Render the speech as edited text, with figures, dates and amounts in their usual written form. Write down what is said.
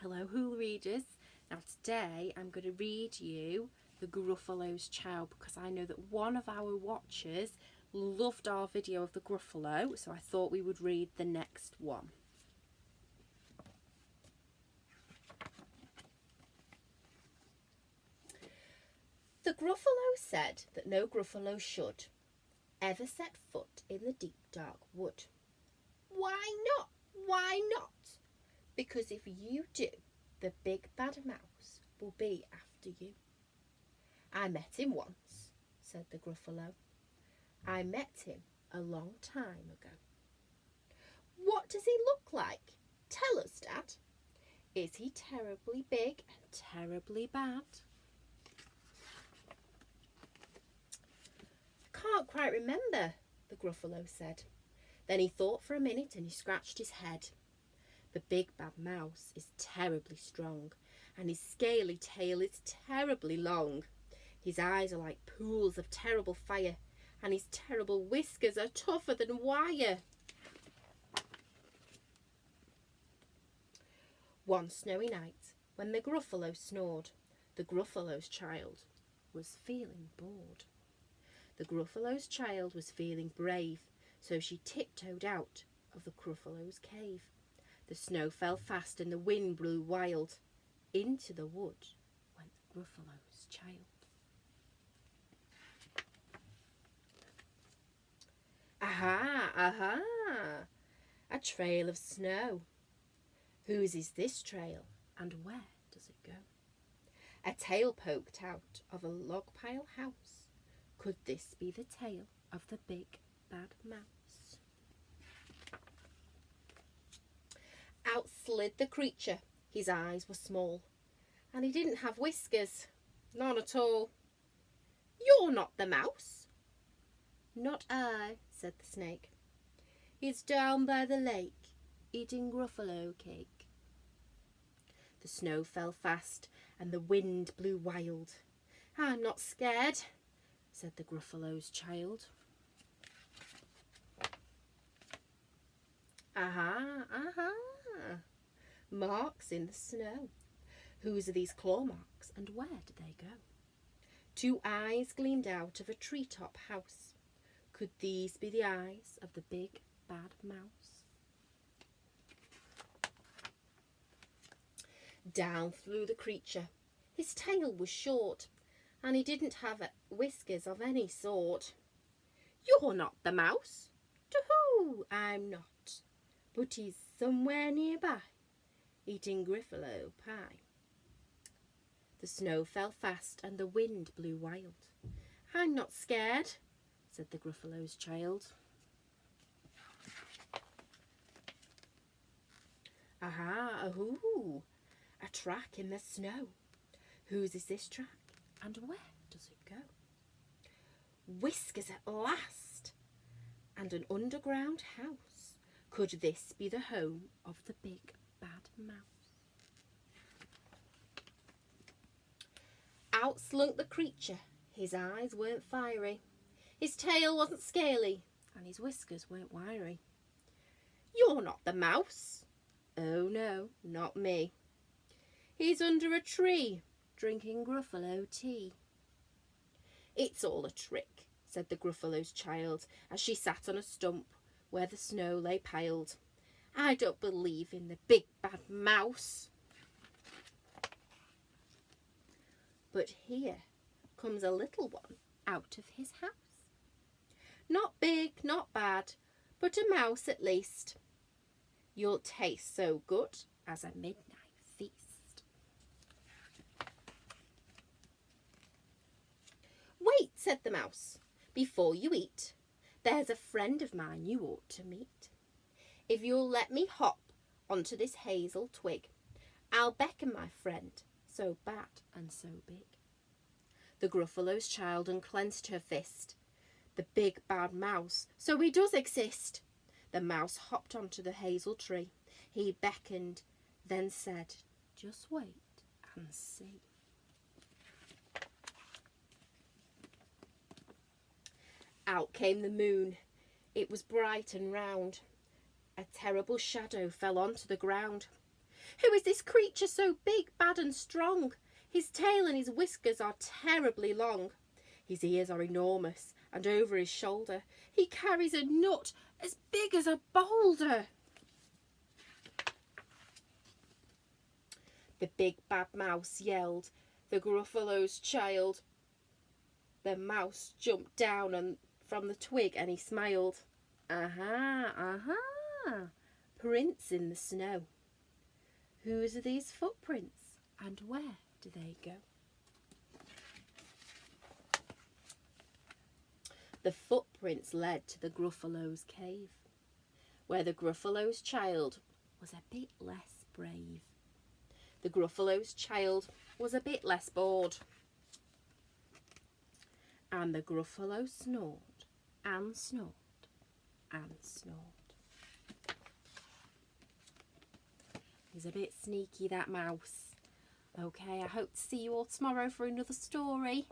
Hello Hula readers. Now today I'm going to read you the Gruffalo's Child because I know that one of our watchers loved our video of the Gruffalo, so I thought we would read the next one. The Gruffalo said that no Gruffalo should ever set foot in the deep dark wood. Why not? Why not? Because if you do, the big bad mouse will be after you. I met him once, said the Gruffalo. I met him a long time ago. What does he look like? Tell us, Dad. Is he terribly big and terribly bad? I can't quite remember, the Gruffalo said. Then he thought for a minute and he scratched his head. The big bad mouse is terribly strong, and his scaly tail is terribly long. His eyes are like pools of terrible fire, and his terrible whiskers are tougher than wire. One snowy night, when the Gruffalo snored, the Gruffalo's child was feeling bored. The Gruffalo's child was feeling brave, so she tiptoed out of the Gruffalo's cave. The snow fell fast and the wind blew wild. Into the wood went the Gruffalo's child. Aha, aha, a trail of snow. Whose is this trail and where does it go? A tail poked out of a log pile house. Could this be the tail of the big bad mouse? Out slid the creature. His eyes were small, and he didn't have whiskers, none at all. You're not the mouse. Not I, said the snake. He's down by the lake, eating Gruffalo cake. The snow fell fast, and the wind blew wild. I'm not scared, said the Gruffalo's child. Aha, aha. Marks in the snow. Whose are these claw marks and where do they go? Two eyes gleamed out of a treetop house. Could these be the eyes of the big bad mouse? Down flew the creature. His tail was short and he didn't have whiskers of any sort. You're not the mouse. Too-hoo, I'm not. But he's somewhere nearby, eating Gruffalo pie. The snow fell fast and the wind blew wild. I'm not scared, said the Gruffalo's child. Aha, ahoo, a track in the snow. Whose is this track and where does it go? Whiskers at last, and an underground house. Could this be the home of the big bad mouse? Out slunk the creature. His eyes weren't fiery. His tail wasn't scaly, and his whiskers weren't wiry. You're not the mouse. Oh no, not me. He's under a tree, drinking Gruffalo tea. It's all a trick, said the Gruffalo's child, as she sat on a stump where the snow lay piled. I don't believe in the big bad mouse. But here comes a little one out of his house. Not big, not bad, but a mouse at least. You'll taste so good as a midnight feast. Wait, said the mouse, before you eat. There's a friend of mine you ought to meet. If you'll let me hop onto this hazel twig, I'll beckon my friend, so bad and so big. The Gruffalo's child unclenched her fist. The big bad mouse, so he does exist. The mouse hopped onto the hazel tree. He beckoned, then said, just wait and see. Out came the moon. It was bright and round. A terrible shadow fell onto the ground. Who is this creature so big, bad and strong? His tail and his whiskers are terribly long. His ears are enormous, and over his shoulder he carries a nut as big as a boulder. The big bad mouse yelled, "The Gruffalo's child." The mouse jumped down from the twig and he smiled. Aha, aha, prints in the snow. Whose are these footprints and where do they go? The footprints led to the Gruffalo's cave, where the Gruffalo's child was a bit less brave. The Gruffalo's child was a bit less bored. And the Gruffalo snored and snored and snored. He's a bit sneaky, that mouse. Okay, I hope to see you all tomorrow for another story.